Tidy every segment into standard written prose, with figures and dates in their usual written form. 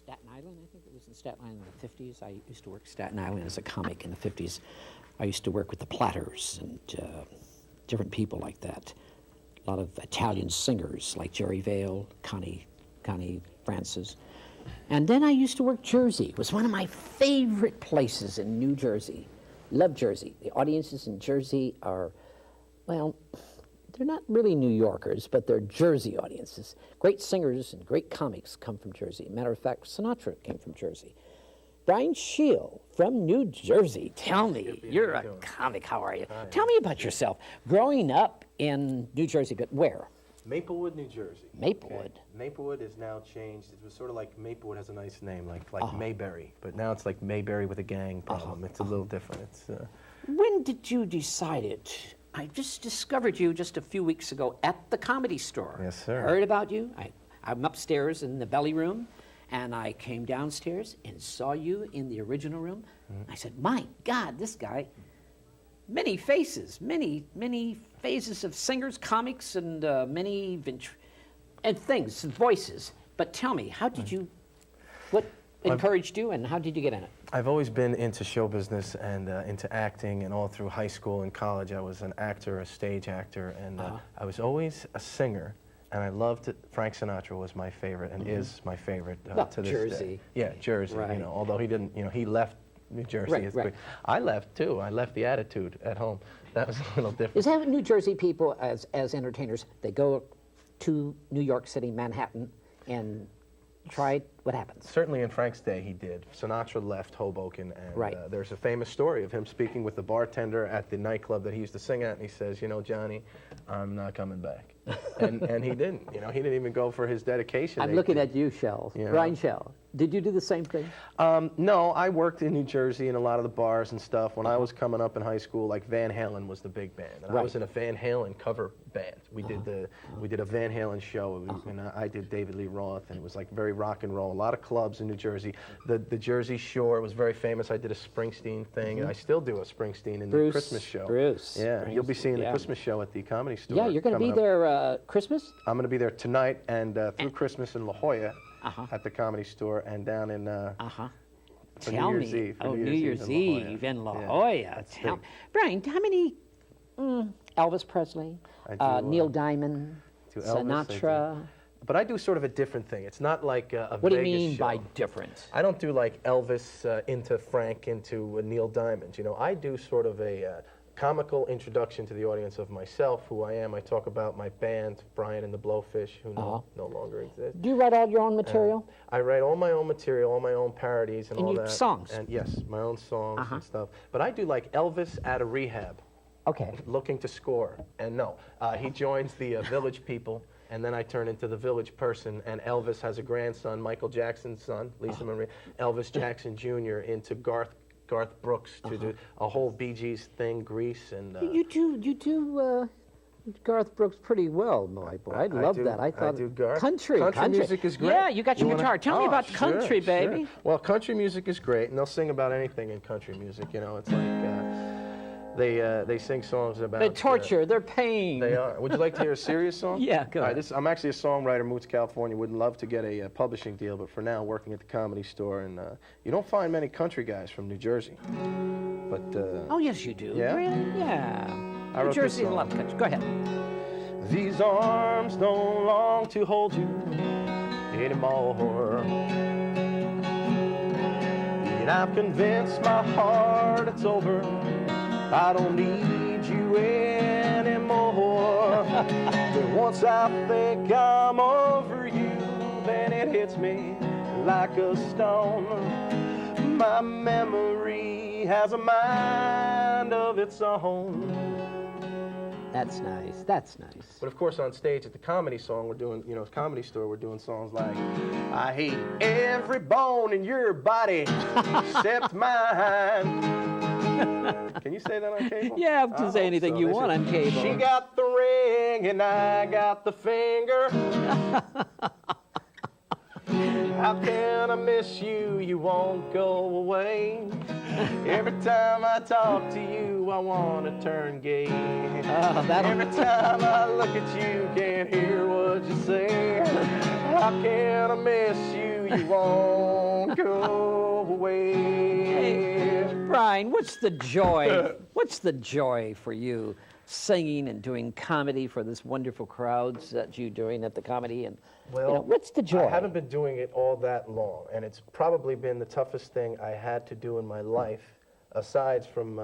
Staten Island, I think it was in Staten Island in the 50s. I used to work Staten Island as a comic in the 50s. I used to work with the Platters and different people like that. A lot of Italian singers like Jerry Vale, Connie Francis. And then I used to work Jersey. It was one of my favorite places in New Jersey. Love Jersey. The audiences in Jersey are, well, they're not really New Yorkers, but they're Jersey audiences. Great singers and great comics come from Jersey. Matter of fact, Sinatra came from Jersey. Brian Shiel from New Jersey. Tell me, you're a comic. How are you? Tell me about yourself. Growing up in New Jersey, but where? Maplewood, New Jersey. Maplewood. Okay. Maplewood is now changed. It was sort of like Maplewood has a nice name, like Mayberry, but now it's like Mayberry with a gang problem. It's a little different. It's. When did you decide it? I just discovered you just a few weeks ago at the Comedy Store. Yes, sir. Heard about you. I'm upstairs in the belly room, and I came downstairs and saw you in the original room. Mm-hmm. I said, my God, this guy, many faces, many phases of singers, comics, and many things, voices. But tell me, how did you, what encouraged you, and how did you get in it? I've always been into show business and into acting, and all through high school and college I was an actor, a stage actor, and I was always a singer, and I loved it. Frank Sinatra was my favorite and is my favorite to this Jersey. day. Yeah, Jersey, right. you know, although he didn't, you know, he left New Jersey. Right. I left too. I left the attitude at home. That was a little different. Is that New Jersey people as entertainers, they go to New York City, Manhattan, and try, what happens? Certainly in Frank's day he did. Sinatra left Hoboken, and there's a famous story of him speaking with the bartender at the nightclub that he used to sing at, and he says, you know, Johnny, I'm not coming back. and he didn't. You know, he didn't even go for his dedication. I'm looking at you, Shell, Brian Shell. Did you do the same thing? No, I worked in New Jersey in a lot of the bars and stuff. When I was coming up in high school, like Van Halen was the big band, and I was in a Van Halen cover band. We did a Van Halen show, and I did David Lee Roth, and it was like very rock and roll. A lot of clubs in New Jersey. The Jersey Shore was very famous. I did a Springsteen thing, and I still do a Springsteen in the Christmas show. Yeah, you'll be seeing the Christmas show at the Comedy Store. Yeah, you're going to be there Christmas? I'm going to be there tonight and through Christmas in La Jolla at the Comedy Store, and down in for Tell New Year's me. Eve. New Year's Eve in La Jolla. Brian, how many Elvis Presley, Neil Diamond, Sinatra? But I do sort of a different thing. It's not like a What do you Vegas mean show. by different? I don't do like Elvis into Frank into Neil Diamond. You know, I do sort of a comical introduction to the audience of myself, who I am. I talk about my band, Brian and the Blowfish, who no longer exists. Do you write all your own material? I write all my own material, all my own parodies and all that. Songs? And yes, my own songs and stuff. But I do like Elvis out of rehab. Okay. Looking to score. And no, he joins the Village People, and then I turn into the Village Person, and Elvis has a grandson, Michael Jackson's son, Lisa Marie, Elvis Jackson Jr. into Garth Brooks to do a whole Bee Gees thing, Grease, and you do Garth Brooks pretty well, my boy. I love that. I thought country music is great. Yeah, you got your guitar. Tell me about country, baby. Sure. Well, country music is great, and they'll sing about anything in country music. You know, it's like they sing songs about their torture, their pain. They are. Would you like to hear a serious song? Yeah, go ahead. I'm actually a songwriter, moved to California. Would love to get a publishing deal, but for now, working at the Comedy Store, and you don't find many country guys from New Jersey. But oh yes, you do. Yeah? Really? Yeah. New Jersey, a lot of country. Go ahead. These arms don't long to hold you anymore. And I've convinced my heart it's over. I don't need you anymore. But once I think I'm over you, then it hits me like a stone. My memory has a mind of its own. That's nice. That's nice. But of course, on stage at the Comedy Store, we're doing songs like, I hate every bone in your body except mine. Can you say that on cable? Yeah, you can say anything you want on cable. She got the ring and I got the finger. How can I miss you? You won't go away. Every time I talk to you, I want to turn gay. Every time I look at you, can't hear what you say. How can I miss you? you won't go away. Hey, Brian, what's the joy? What's the joy for you singing and doing comedy for this wonderful crowds that you're doing at the comedy? And Well, what's the joy? I haven't been doing it all that long, and it's probably been the toughest thing I had to do in my life, aside from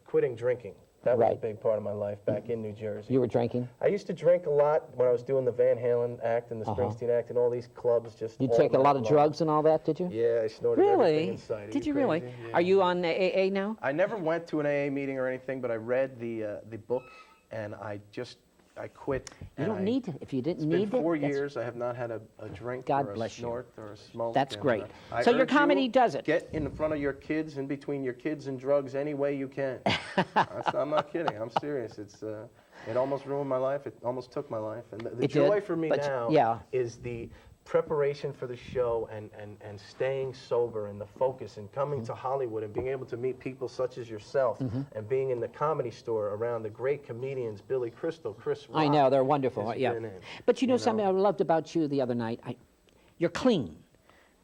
quitting drinking. That was a Right. big part of my life back in New Jersey. You were drinking? I used to drink a lot when I was doing the Van Halen act and the Springsteen act and all these clubs. Just You all take a lot night of long. drugs and all that, did you? Yeah, I snorted everything Really? in sight. Are Did you really? crazy? Yeah. Are you on AA now? I never went to an AA meeting or anything, but I read the book, and I quit. You and don't need to. If you didn't It's need been it, 4 that's- years. I have not had a drink God or a bless you. snort or a smoke. That's and, great. I So your urge you, comedy does it. Get in front of your kids, in between your kids and drugs, any way you can. I'm not kidding. I'm serious. It almost ruined my life. It almost took my life. And the It joy did, for me but now yeah. is the preparation for the show and staying sober and the focus and coming Mm-hmm. to Hollywood and being able to meet people such as yourself and being in the comedy store around the great comedians, Billy Crystal, Chris Rock. I know, they're wonderful. has Yeah. been in, But you know you something know? I loved about you the other night? You're clean.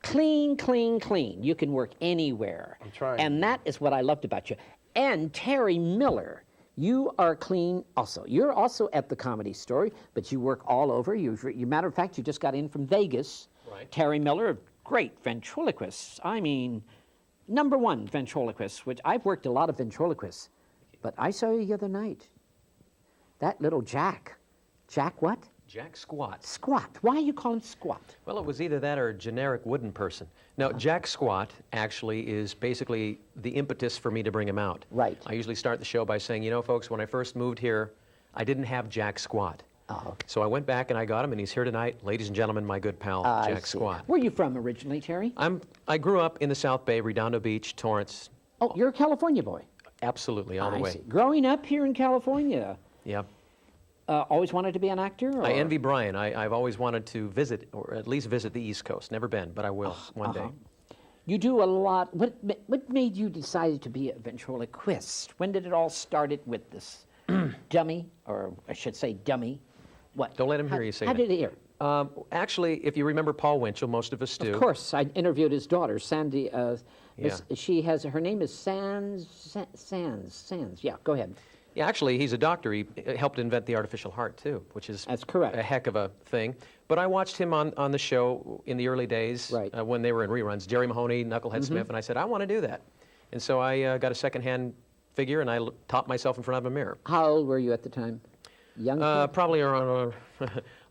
Clean, clean, clean. You can work anywhere. I'm trying. And that is what I loved about you. And Terry Miller, you are clean also. You're also at the Comedy Store, but you work all over. Matter of fact, you just got in from Vegas. Right. Terry Miller, great ventriloquist. I mean, #1 ventriloquist, which I've worked a lot of ventriloquists. But I saw you the other night. That little Jack. Jack what? Jack Squat. Squat. Why you call him Squat? Well, it was either that or a generic wooden person. Now, Jack Squat actually is basically the impetus for me to bring him out. Right. I usually start the show by saying, you know, folks, when I first moved here, I didn't have Jack Squat. Oh, okay. So I went back and I got him, and he's here tonight. Ladies and gentlemen, my good pal, I Jack see. Squat. Where are you from originally, Terry? I grew up in the South Bay, Redondo Beach, Torrance. Oh, you're a California boy. Absolutely, all the I way. see. Growing up here in California, Yep. always wanted to be an actor? Or? I envy Brian. I've always wanted to visit, or at least visit the East Coast. Never been, but I will one day. You do a lot. What made you decide to be a ventriloquist? When did it all started with this dummy, or I should say dummy? What? Don't let him hear you say How that. did it hear? Actually, if you remember Paul Winchell, most of us do. Of course, I interviewed his daughter, Sandy. Yeah. She has her name is Sands. Yeah, go ahead. Yeah, actually, he's a doctor. He helped invent the artificial heart, too, which is That's correct. a heck of a thing. But I watched him on the show in the early days Right. Mm-hmm. when they were in reruns, Jerry Mahoney, Knucklehead Smith, and I said, I want to do that. And so I got a secondhand figure, and I topped myself in front of a mirror. How old were you at the time? Young kid? Probably around,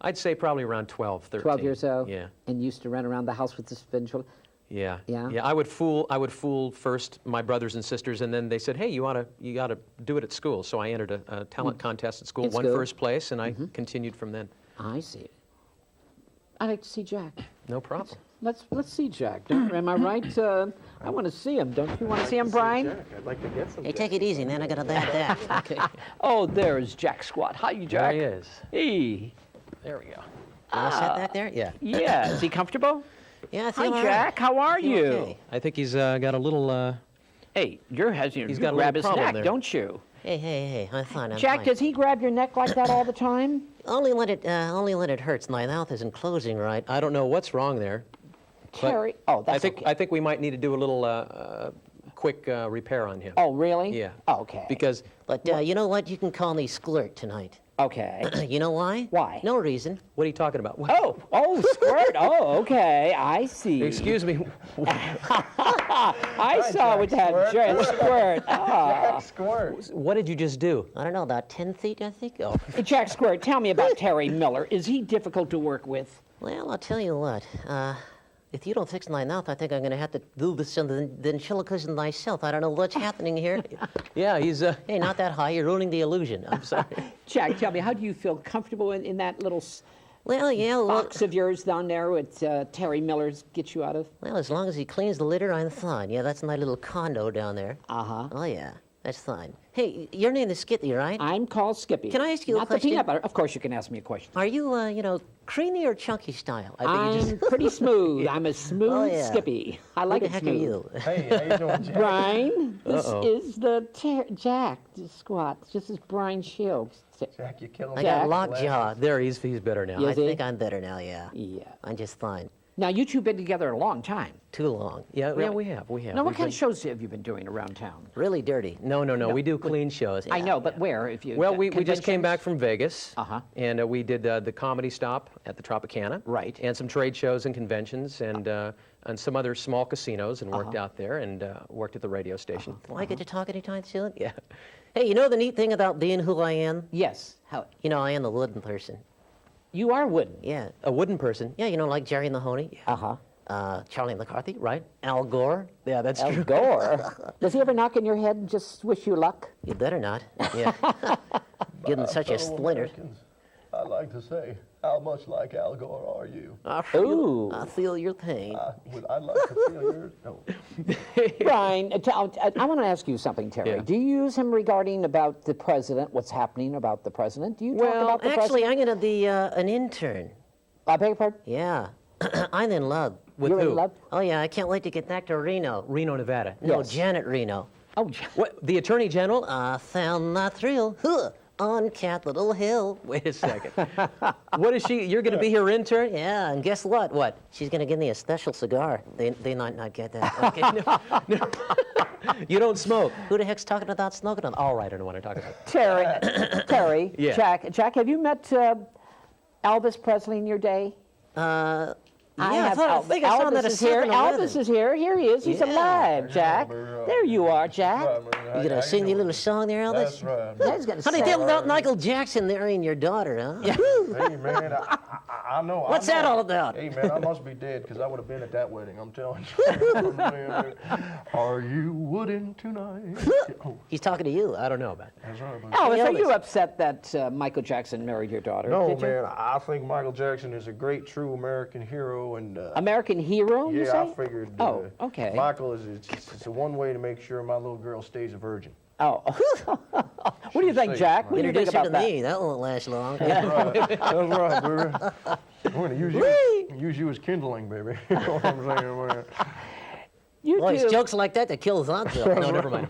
I'd say probably around 12, 13. 12 years old? Yeah. And used to run around the house with this ventriloquist? Yeah. Yeah? Yeah, I would fool first my brothers and sisters, and then they said, hey, you ought to do it at school. So I entered a talent contest at school, In won school? first place, and I continued from then. I see. I'd like to see Jack. No problem. Let's see Jack. Am I right? I want to see him. Don't you want to see him, Brian? Jack, I'd like to get some. Hey, Jack. take it easy, man. I gotta that. Okay. Oh, there's Jack Squat. Hi, you Jack. There he is. Hey. There we go. You all set back there? Yeah. Yeah. Is he comfortable? Yeah, I Hi, feel all right. Jack. How are Feel you? okay. I think he's got a little. Hey, you're hesitant. He's You got a grab little his problem neck, there. don't you? Hey, I'm fine. I'm Jack, fine. does he grab your neck like that all the time? Only when it hurts. My mouth isn't closing right. I don't know what's wrong there. Terry. Oh, that's okay. I think we might need to do a little quick repair on him. Oh, really? Yeah. Okay. Because But you know what? You can call me Squirt tonight. Okay. You know why? Why? No reason. what are you talking about? What? Oh, Squirt. Oh, okay. I see. Excuse me. I saw Jack with that Squirt. Jack Squirt. Ah. Jack Squirt. What did you just do? I don't know, about 10 feet, I think. Oh. Hey, Jack Squirt, tell me about Terry Miller. Is he difficult to work with? Well, I'll tell you what. If you don't fix my mouth, I think I'm going to have to do this in the ventriloquist myself. I don't know what's happening here. Yeah, he's. Hey, not that high. You're ruining the illusion. I'm sorry. Jack, tell me, how do you feel comfortable in that little Well, yeah, look. box of yours down there with Terry Miller's get you out of? Well, as long as he cleans the litter, I'm fine. Yeah, that's my little condo down there. Uh-huh. Oh, yeah, that's fine. Hey, your name is Skippy, right? I'm called Skippy. Can I ask you a Not question? the peanut butter. Of course you can ask me a question. Are you, creamy or chunky style? I I'm pretty smooth. I'm a smooth Oh, yeah. Skippy. I Who like the it heck smooth. are you? Hey, how you doing, Jack? Brian, this Uh-oh. is the Jack Squat. This is Brian Shiel. Jack, you're killing I me. got Jack. lockjaw. There, he's better now. Yes. I Is he? think I'm better now, yeah. Yeah. I'm just fine. Now, you two been together a long time. Too long. Yeah, Really? we have. Now, what We've kind been- of shows have you been doing around town? Really dirty. No, we do clean shows. I know, but where? If you Well, we just came conventions? back from Vegas, Uh-huh. and we did the comedy stop at the Tropicana, Right. and some trade shows and conventions, and some other small casinos, and worked out there, and worked at the radio station. Will I get to talk anytime soon? Yeah. Hey, you know the neat thing about being who I am? Yes. How? You know, I am the wooden person. You are wooden. Yeah. A wooden person. Yeah, you know, like Jerry and the Honey. Uh-huh. Charlie McCarthy, right? Al Gore. Yeah, that's Al true. Gore. Does he ever knock in your head and just wish you luck? You better not. Yeah. Give him such a splinter. I'd like to say, how much like Al Gore are you? Ooh. I feel your pain. I'd like to feel yours. No. Brian, I want to ask you something, Terry. Yeah. Do you use him regarding about the president, what's happening about the president? Do you talk Well, about the Actually, president? I'm going to be an intern. I beg your pardon? Yeah. I'm in love. With You're who? in love? Oh, yeah, I can't wait to get back to Reno. Reno, Nevada. No, Yes. Janet Reno. Oh, What? The Attorney General? I found my thrill on Capitol Hill. Wait a second. What is she? You're going to be her intern? Yeah, and guess what? What? She's going to give me a special cigar. They might not get that. Okay. You don't smoke. Who the heck's talking about smoking on? All right, I don't want to talk about it. Terry, Yeah. Jack, have you met Elvis Presley in your day? Yeah, I think I saw him at a Elvis is here. 7-Eleven. Elvis is here. Here he is. He's Yeah. alive, Jack. There you are, Jack. You gonna sing your little song there, Elvis? That's right. Yeah, he's gonna How do you sing. feel about Michael Jackson marrying your daughter, huh? Hey, man, I know. What's that all about? Hey, man, I must be dead because I would have been at that wedding. I'm telling you. Are you wooden tonight? Oh, He's talking to you. I don't know about it. that's right. buddy. Elvis, are Elvis. you upset that Michael Jackson married your daughter? No, Did you? man, I think Michael Jackson is a great, true American hero, and American hero, you yeah, say? I figured. Oh, okay. Michael is it's a one way to make sure my little girl stays a virgin. Oh. What do you think, safe, Jack? man. What do you think Introduce her about to that? me. That won't last long. That's right, baby. We're gonna use you as kindling, baby. You know what I'm saying, man? You Well, it's two, jokes like that that kills Hansel. No, never mind.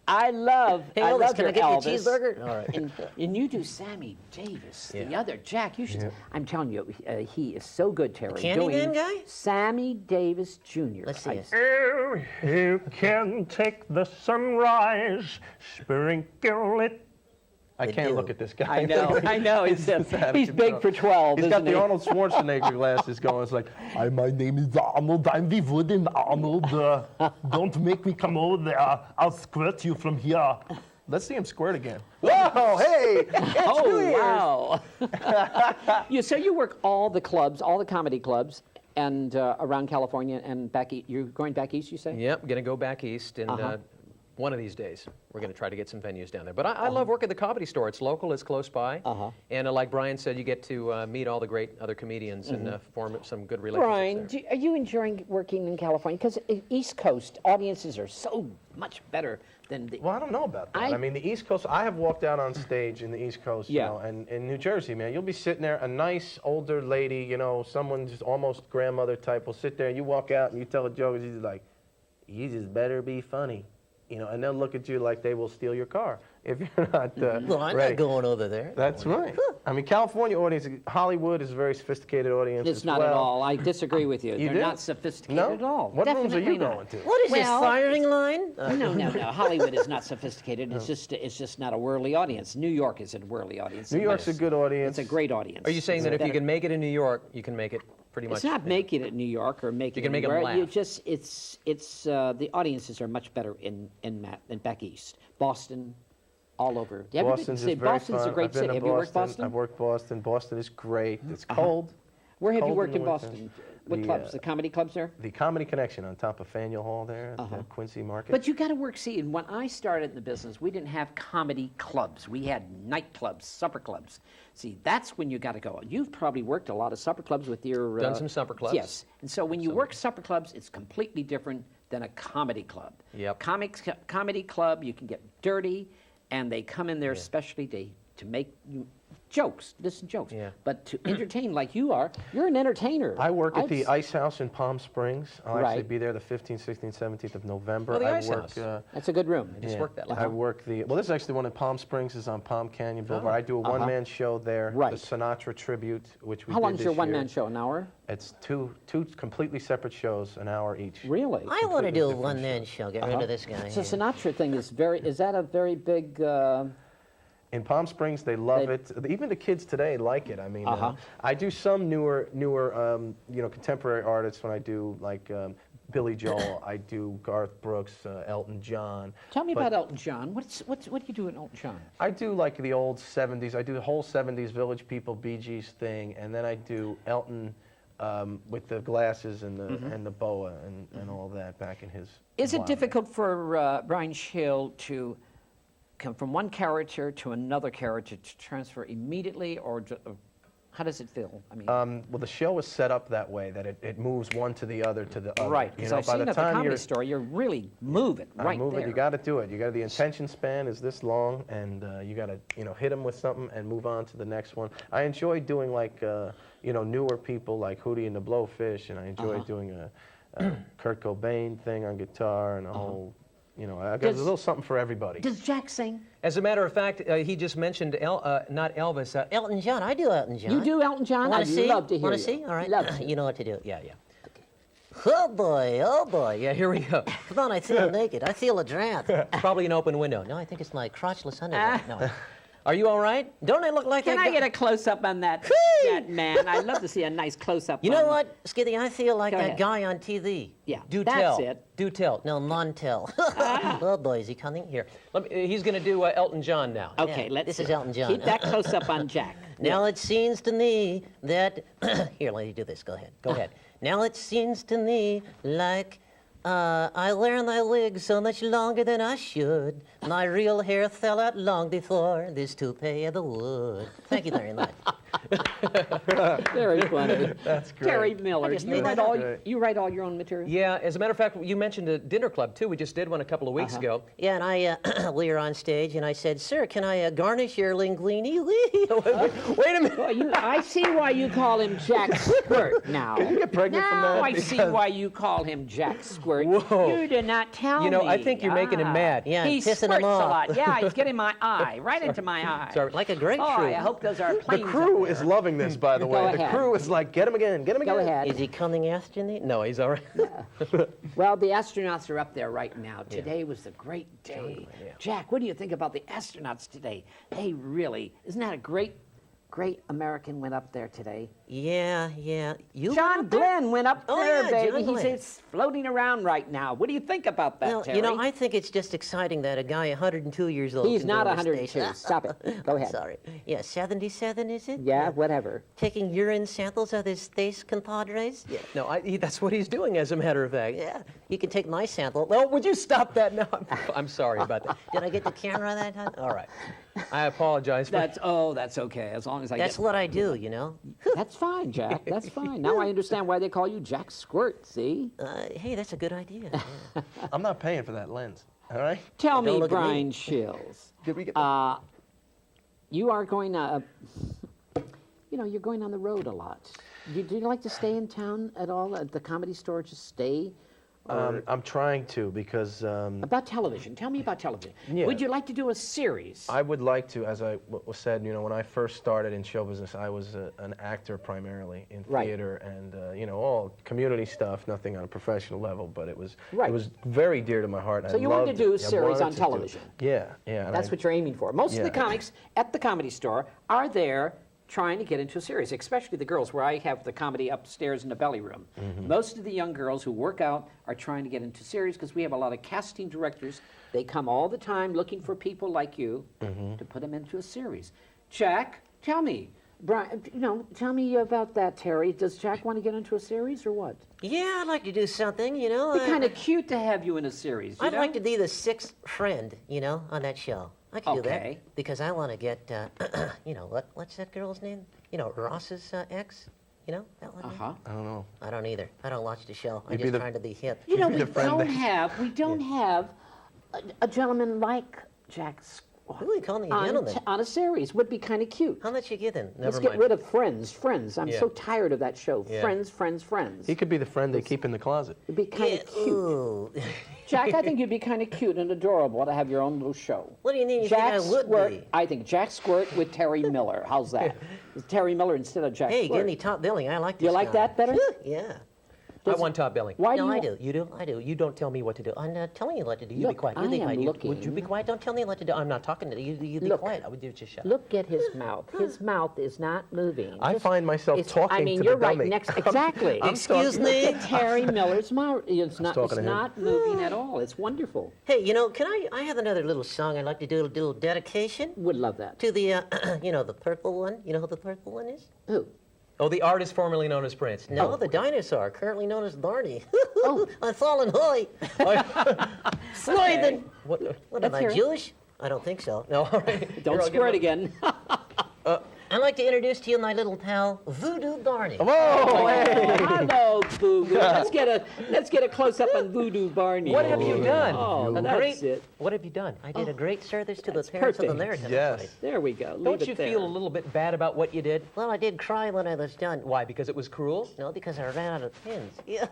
I love Hey, I Elvis, love can I your get you a Elvis. cheeseburger? All right. And you do Sammy Davis, the Yeah. other Jack. You should. I'm telling you, he is so good, Terry. Candyman doing guy? Sammy Davis Jr. Let's see I- this. Oh, you can take the sunrise, sprinkle it. I can't do. look at this guy. I know. He's big for 12. He's isn't got the he? Arnold Schwarzenegger glasses going. It's like, Hi, my name is Arnold. I'm the wooden Arnold. Don't make me come over there. I'll squirt you from here. let's see him squirt again. Whoa, hey! Oh wow! So you work all the clubs, all the comedy clubs, and around California and back. You're going back east, you say? Yep, going to go back east, and one of these days we're going to try to get some venues down there. But I love working at the Comedy Store. It's local, it's close by, and like Brian said, you get to meet all the great other comedians and form some good relationships Brian, there. are you enjoying working in California? Because East Coast audiences are so much better than the. Well, I don't know about that. I mean, the East Coast, I have walked out on stage in the East Coast, Yeah. you know, and in New Jersey, man, you'll be sitting there, a nice older lady, you know, someone just almost grandmother type will sit there, and you walk out and you tell a joke, and she's like, you just better be funny. You know, and they'll look at you like they will steal your car if you're not Well, I'm ready. not going over there. That's right. I mean, California audience, Hollywood is a very sophisticated audience. It's as not well. at all. I disagree with you. You They're do? not sophisticated No? at all. What rooms are Definitely you not. going to? What is Well, this firing line? No. Hollywood is not sophisticated. It's just not a worldly audience. New York is a worldly audience. New York's a good audience. It's a great audience. Are you saying It's that if you better- can make it in New York, you can make it pretty much? It's not making it in New York or making You can it make 'em anywhere. You laugh. just it's the audiences are much better in back east, Boston, all over. Have you been- Boston's say is very Boston's fun. a great I've been city. to Have you worked Boston? I've worked Boston. Boston is great. It's cold. Where have you cold worked in in the winter. Boston? What The, clubs? The comedy clubs there? The Comedy Connection on top of Faneuil Hall there, at the Quincy Market. But you got to work. See, and when I started in the business, we didn't have comedy clubs. We had nightclubs, supper clubs. See, that's when you got to go. You've probably worked a lot of supper clubs with your. Done some supper clubs. Yes, and so when you work supper clubs, it's completely different than a comedy club. Yep. Comedy club, you can get dirty, and they come in there especially to make you jokes, listen jokes. Yeah. But to entertain like you are, you're an entertainer. I work at the I've- Ice House in Palm Springs. I'll actually Right. be there the 15th, 16th, 17th of November. Oh, the I Ice work, House. That's a good room. Just worked that I work well, this is actually the one in Palm Springs, is on Palm Canyon Boulevard. I do a one-man show there, Right. the Sinatra tribute, which we How did long's this your year. one-man show? An hour? It's two completely separate shows, an hour each. Really? I want to do a different one-man show. Get rid of this guy. So here. Sinatra thing is is that a very big, In Palm Springs, they love They- it. Even the kids today like it. I mean, Uh-huh. I do some newer, contemporary artists when I do like Billy Joel. I do Garth Brooks, Elton John. tell me But about Elton John. What do you do in Elton John? I do like the old 70s. I do the whole 70s Village People, Bee Gees thing, and then I do Elton with the glasses and the boa and all that back in his. Is it wild difficult for Brian Shiel to come from one character to another character to transfer immediately, or how does it feel? I mean, well, the show is set up that way that it moves one to the other to the other. right, You because know, I've by seen the at the time Comedy you're Store, you're really moving right moving, there. you got to do it. You got the attention span is this long, and you got to hit them with something and move on to the next one. I enjoy doing like newer people like Hootie and the Blowfish, and I enjoy doing a Kurt Cobain thing on guitar and a whole. I got a little something for everybody. Does Jack sing? As a matter of fact, he just mentioned not Elvis. Elton John. I do Elton John. You do Elton John? Want I'd to see? love to hear Want you. to see? All right. Love to. You know what to do. Yeah, yeah. Oh boy, oh boy. Yeah, here we go. Come on, I feel naked. I feel a draft. Probably an open window. No, I think it's my crotchless underwear. No. Are you all right? Don't I look like Can that I guy? get a close-up on that man? I'd love to see a nice close-up. You know what, Skitty? I feel like Go that ahead. guy on TV. Yeah, Do that's tell. it. Do tell. No, non-tell. Oh boy, is he coming? Here. He's going to do Elton John now. Okay, Yeah, let's. this is Elton John. Keep that close-up on Jack. Now it seems to me that here, let me do this. Go ahead. Go ahead. Now it seems to me like I wear my wig so much longer than I should. My real hair fell out long before this toupee ever would. Thank you very much. Very funny. That's great. Terry Miller, I just you made write that all up. you write all your own material. Yeah, as a matter of fact, you mentioned a dinner club, too. We just did one a couple of weeks ago. Yeah, and I we were on stage, and I said, "Sir, can I garnish your linguine?" Wait a minute. Well, I see why you call him Jack Squirt now. Can you get pregnant from Now that? I see Because- why you call him Jack Squirt. Whoa. You did not tell me. You know, I think you're making him mad. Yeah, He and pissing squirts him a off. lot. Yeah, he's getting my eye, right into my eye. Sorry. Like a great Oh, shrew. I hope those are The planes. crew up is there. loving this, by the Go way. The ahead. crew is like, get him again, get him again. Go ahead. Is he coming after me? No, he's all right. Well, the astronauts are up there right now. Today was the great day. Jack, what do you think about the astronauts today? They really, isn't that a great American went up there today? Yeah. You John went up there? Glenn went up Oh, there, yeah, baby. John Glenn. He's floating around right now. What do you think about that, Well, Terry? you know, I think it's just exciting that a guy 102 years old. He's can not go on 102. stage. Stop it. Go ahead. Sorry. Yeah, 77 is it? Yeah, whatever. Taking urine samples of his space compadres. Yeah. No, that's what he's doing, as a matter of fact. Yeah. You can take my sample. Well, would you stop that now? I'm sorry about that. Did I get the camera that time? All right. I apologize for That's okay. As long as I That's get. what I do, you know. That's fine, Jack. That's fine. Now I understand why they call you Jack Squirt. See? Hey, that's a good idea. Yeah. I'm not paying for that lens, all right? Tell Don't me, look at me. Brian Shields. Did we get You are going you're going on the road a lot. Do you like to stay in town at all? At the Comedy Store, just stay? I'm trying to because About television. Tell me about television. Yeah. Would you like to do a series? I would like to, as I said, when I first started in show business, I was an actor primarily in Right. theater and all community stuff, nothing on a professional level, but it was Right. very dear to my heart. And So I you wanted loved to do a it. I series wanted on to do it. television. Yeah. And That's what you're aiming for. Most of the Yeah. comics at the Comedy Store are there trying to get into a series, especially the girls, where I have the comedy upstairs in the belly room. Mm-hmm. Most of the young girls who work out are trying to get into series because we have a lot of casting directors. They come all the time looking for people like you Mm-hmm. to put them into a series. Jack, tell me, Brian, tell me about that, Terry. Does Jack want to get into a series or what? Yeah, I'd like to do something, you know. It'd be kind of cute to have you in a series. You I'd know? like to be the sixth friend, on that show. I can do Okay. that because I want to get, what's that girl's name? Ross's ex. That one. Uh-huh. I don't know. I don't either. I don't watch the show. I'm You'd be just the- trying to be hip. You know, be we the friend don't that- have a gentleman like Jack Really calling me a gentleman. On a series would be kind of cute. How much you getting? Let's get rid of Friends. I'm Yeah. so tired of that show. Yeah. Friends. He could be the friend they keep in the closet. It'd be kind of cute. Ooh. Jack, I think you'd be kind of cute and adorable to have your own little show. What do you mean you Jack think I would Squirt, be? I think Jack Squirt with Terry Miller. How's that? Terry Miller instead of Jack Hey, Squirt. give me top billing. I like this You like guy. that better? Yeah. I want top billing. Why No, do you I do. You do? I do. You don't tell me what to do. I'm not telling you what to do. You be Look, quiet. You I be am quiet. Would you be looking. quiet? Don't tell me what to do. I'm not talking to you. You be Look. quiet. I would do just shut up. Look at his mouth. His mouth is not moving. I find myself It's- talking I mean, to you're the right dummy. next. Exactly. Excuse me? Terry Miller's mouth. It's not. talking It's to him. not moving at all. It's wonderful. Hey, you know, can I have another little song I'd like to do a little dedication Would love that. to the, you know, the purple one. You know who the purple one is? Who? Oh, the artist formerly known as Prince. No, the dinosaur, currently known as Barney. Oh. On Fallen Hoy. Sloiden. What? What, am Let's I hear it. Jewish? I don't think so. No, all right. Don't Here, I'll give squirt him again. I'd like to introduce to you my little pal, Voodoo Barney. Whoa, hey! Hello, Boo Boo. Let's get a close up on Voodoo Barney. What have you done? Oh, that's Great. it. What have you done? I did a great service to the parents of the perfect. American. Yes. There we go. Leave Don't it you there. feel a little bit bad about what you did? Well, I did cry when I was done. Why? Because it was cruel? No, because I ran out of pins. Yeah.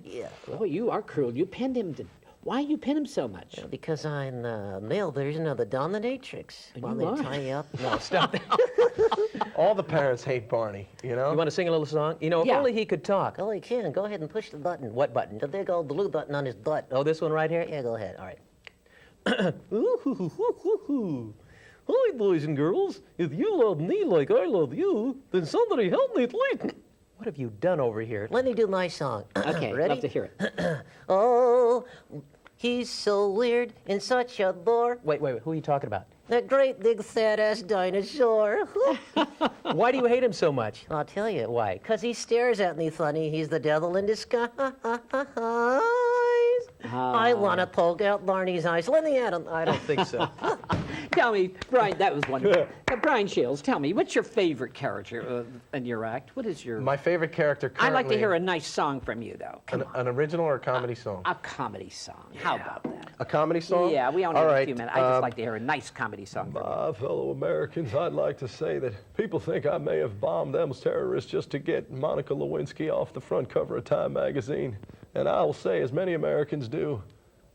Yeah. Oh, you are cruel. You pinned him to. Why you pin him so much? Because I'm the male version of the dominatrix. While they are. tie you up. No, stop that. All the parents hate Barney, you know? You want to sing a little song? You know, if Yeah. only he could talk. Oh, he can. Go ahead and push the button. What button? The big old blue button on his butt. Oh, this one right here? Yeah, go ahead. All right. Hi, boys and girls. If you love me like I love you, then somebody help me, please. What have you done over here? Let me do my song. Okay, Ready? love to hear it. Oh, he's so weird and such a bore. Wait, who are you talking about? That great big fat ass dinosaur. Why do you hate him so much? I'll tell you. Why? 'Cause he stares at me funny. He's the devil in disguise. I want to poke out Barney's eyes. Let me at him. I don't think so. Tell me, Brian, that was wonderful. Brian Shields, tell me, what's your favorite character in your act? What is your... My favorite character currently... I'd like to hear a nice song from you, though. Come on. An original or a comedy song? A comedy song. How about that? A comedy song? Yeah, we only All have a right, few minutes. I'd just like to hear a nice comedy song from you. My fellow Americans, I'd like to say that people think I may have bombed them terrorists just to get Monica Lewinsky off the front cover of Time magazine. And I will say, as many Americans do,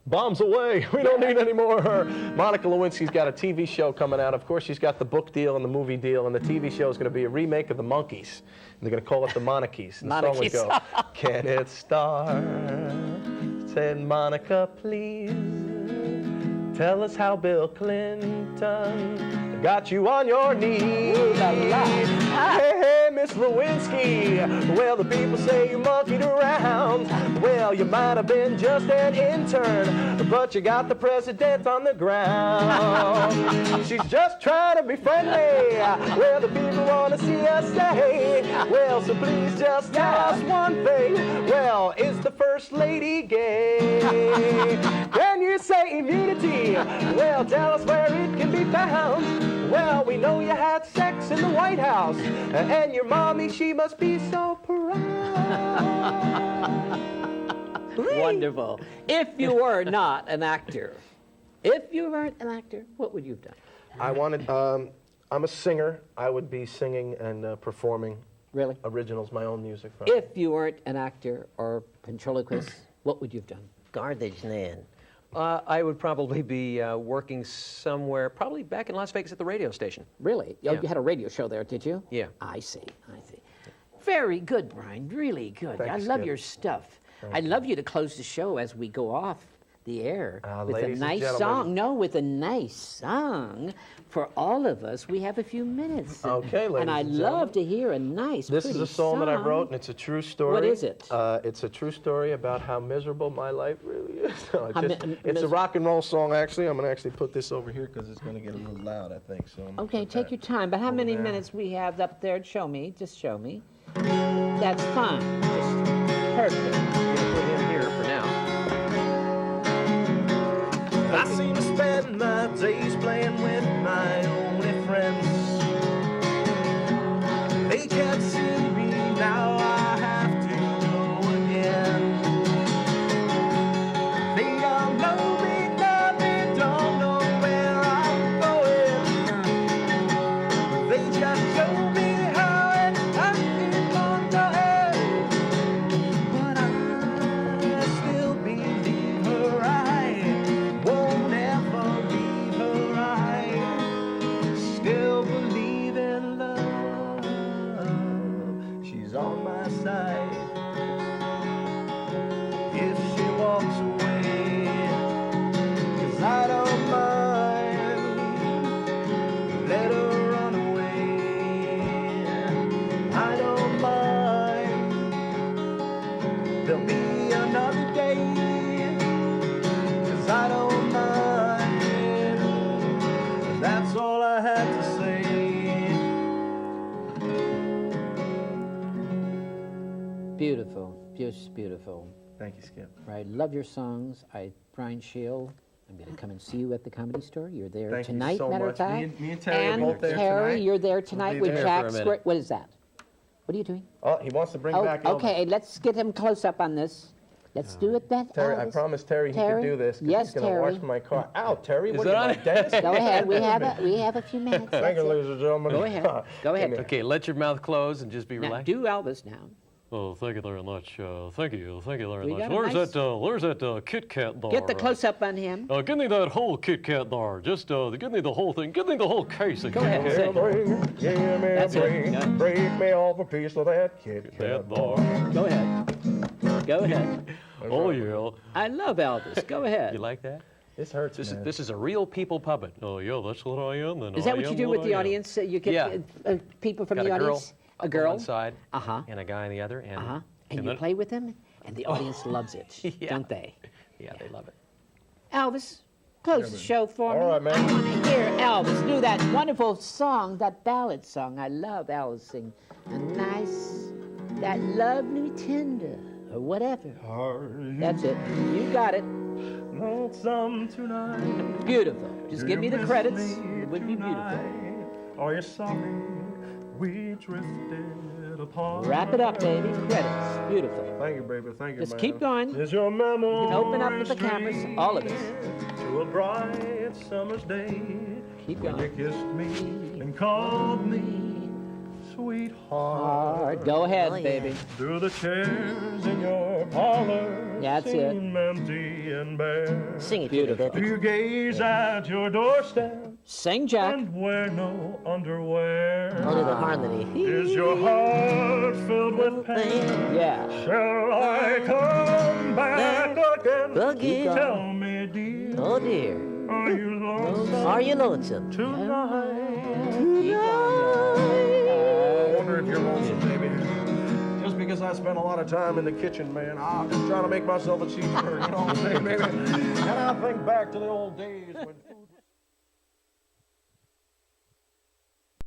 bombs away. We don't need any more. Monica Lewinsky's got a TV show coming out. Of course, she's got the book deal and the movie deal, and the TV show is going to be a remake of The Monkees. And they're going to call it The Monarchies. And the song would go, can it start? Said Monica, please. Tell us how Bill Clinton got you on your knees. Hey, Miss Lewinsky. Well, the people say you monkeyed around. Well, you might have been just an intern, but you got the president on the ground. She's just trying to be friendly. Well, the people want to see us say, well, so please just tell us one thing. Well, is the first lady gay? Can you say immunity? Well, tell us where it can be found. Well, we know you had sex in the White House, and your mommy, she must be so proud. Wonderful. If you were not an actor, what would you have done? I wanted, I'm a singer. I would be singing and performing Really? originals, my own music. If you weren't an actor or ventriloquist, what would you have done? Garbage man. I would probably be working somewhere, probably back in Las Vegas at the radio station. Really? Oh, Yeah. you had a radio show there, did you? Yeah. I see. Very good, Brian. Really good. Thanks, I love Skip. your stuff. I'd love you to close the show as we go off the air with a ladies and nice gentlemen. song. No, with a nice song for all of us. We have a few minutes. Okay, ladies and I'd and love to hear a nice, This is pretty a song that I wrote, and it's a true story. What is it? It's a true story about how miserable my life really is. No, How it's a rock and roll song, actually. I'm going to actually put this over here because it's going to get a little loud, I think. So I'm gonna Okay, put take that your time. But how over many there. minutes we have up there? Show me. Just show me. That's fine. Just perfect. I'm going to put him here for now. I seem to spend my days playing with my only friends. They can't see me now, I have to go again. They don't know me, no, they don't know where I'm going. Just beautiful. Thank you, Skip. I love your songs. Brian Shiel, I'm going to come and see you at the Comedy Store. You're there Thank you tonight, so matter much. of fact. Me and Terry are both there Terry, tonight. you're there tonight be with there Jack for a minute. Squirt. What is that? What are you doing? Oh, he wants to bring Oh, back Elvis. okay, let's get him close up on this. Let's do it then. Terry, I Elvis. promised Terry he Terry? could do this. 'Cause Yes, he's gonna Terry. wash my car. Ow, Terry, what it are you, on my it? dentist? Go ahead. We have a few minutes. Thank That's you, it. ladies and gentlemen. Go ahead. Go ahead. Okay, let your mouth close and just be Now, relaxed. do Elvis now. Oh, thank you very much. Thank you very We much. got a nice- Where's that Kit Kat bar? Get the close up on him. Give me that whole Kit Kat bar. Just give me the whole thing. Give me the whole case of Go Kit ahead. Kat Sing. Give me That's a it. break, Yeah. break me off a piece of that Kit Kat Kat bar. bar. Go ahead. Go ahead. Oh yeah. I love Elvis. Go ahead. You like that? This hurts, This is, man. this is a real people puppet. Oh yeah, that's what I am. Then Is that I what you am do with the I am. audience? You get Yeah. people from Got the a girl audience? A on girl? one side Uh-huh. and a guy on the other. And Uh-huh. And And you then- play with them, and the audience loves it, Yeah. don't they? yeah, they love it. Elvis, close the show for me. All right, man. I want to hear Elvis do that wonderful song, that ballad song. I love Elvis sing. A nice, that lovely tender, or whatever. That's it. You got it. Lonesome tonight. Beautiful. Just give me the credits. It would be beautiful. Are you sorry we drifted apart? Wrap it up, baby. Credits. Beautiful. Thank you, baby. Thank you, Just man. keep going. Is your memory You can open up with the cameras, all of us. to a bright summer's day Keep when you going. kissed me and called me sweetheart? Hard. Go ahead, Oh, yeah. baby. Do the chairs in your parlor That's it. seem empty and bare? Sing it to me, Beautiful. Do baby. you gaze at your doorstep Sing, Jack. and wear no underwear? Only the harmony. Is your heart filled with pain? Yeah. Shall I come back again? Again. Tell me, dear, Oh dear. are you lonesome Are you lonesome? tonight? Keep going. I wonder if you're lonesome, baby. Just because I spent a lot of time in the kitchen, man, I'm just trying to make myself a cheeseburger, you know what I'm saying, baby? And I think back to the old days when food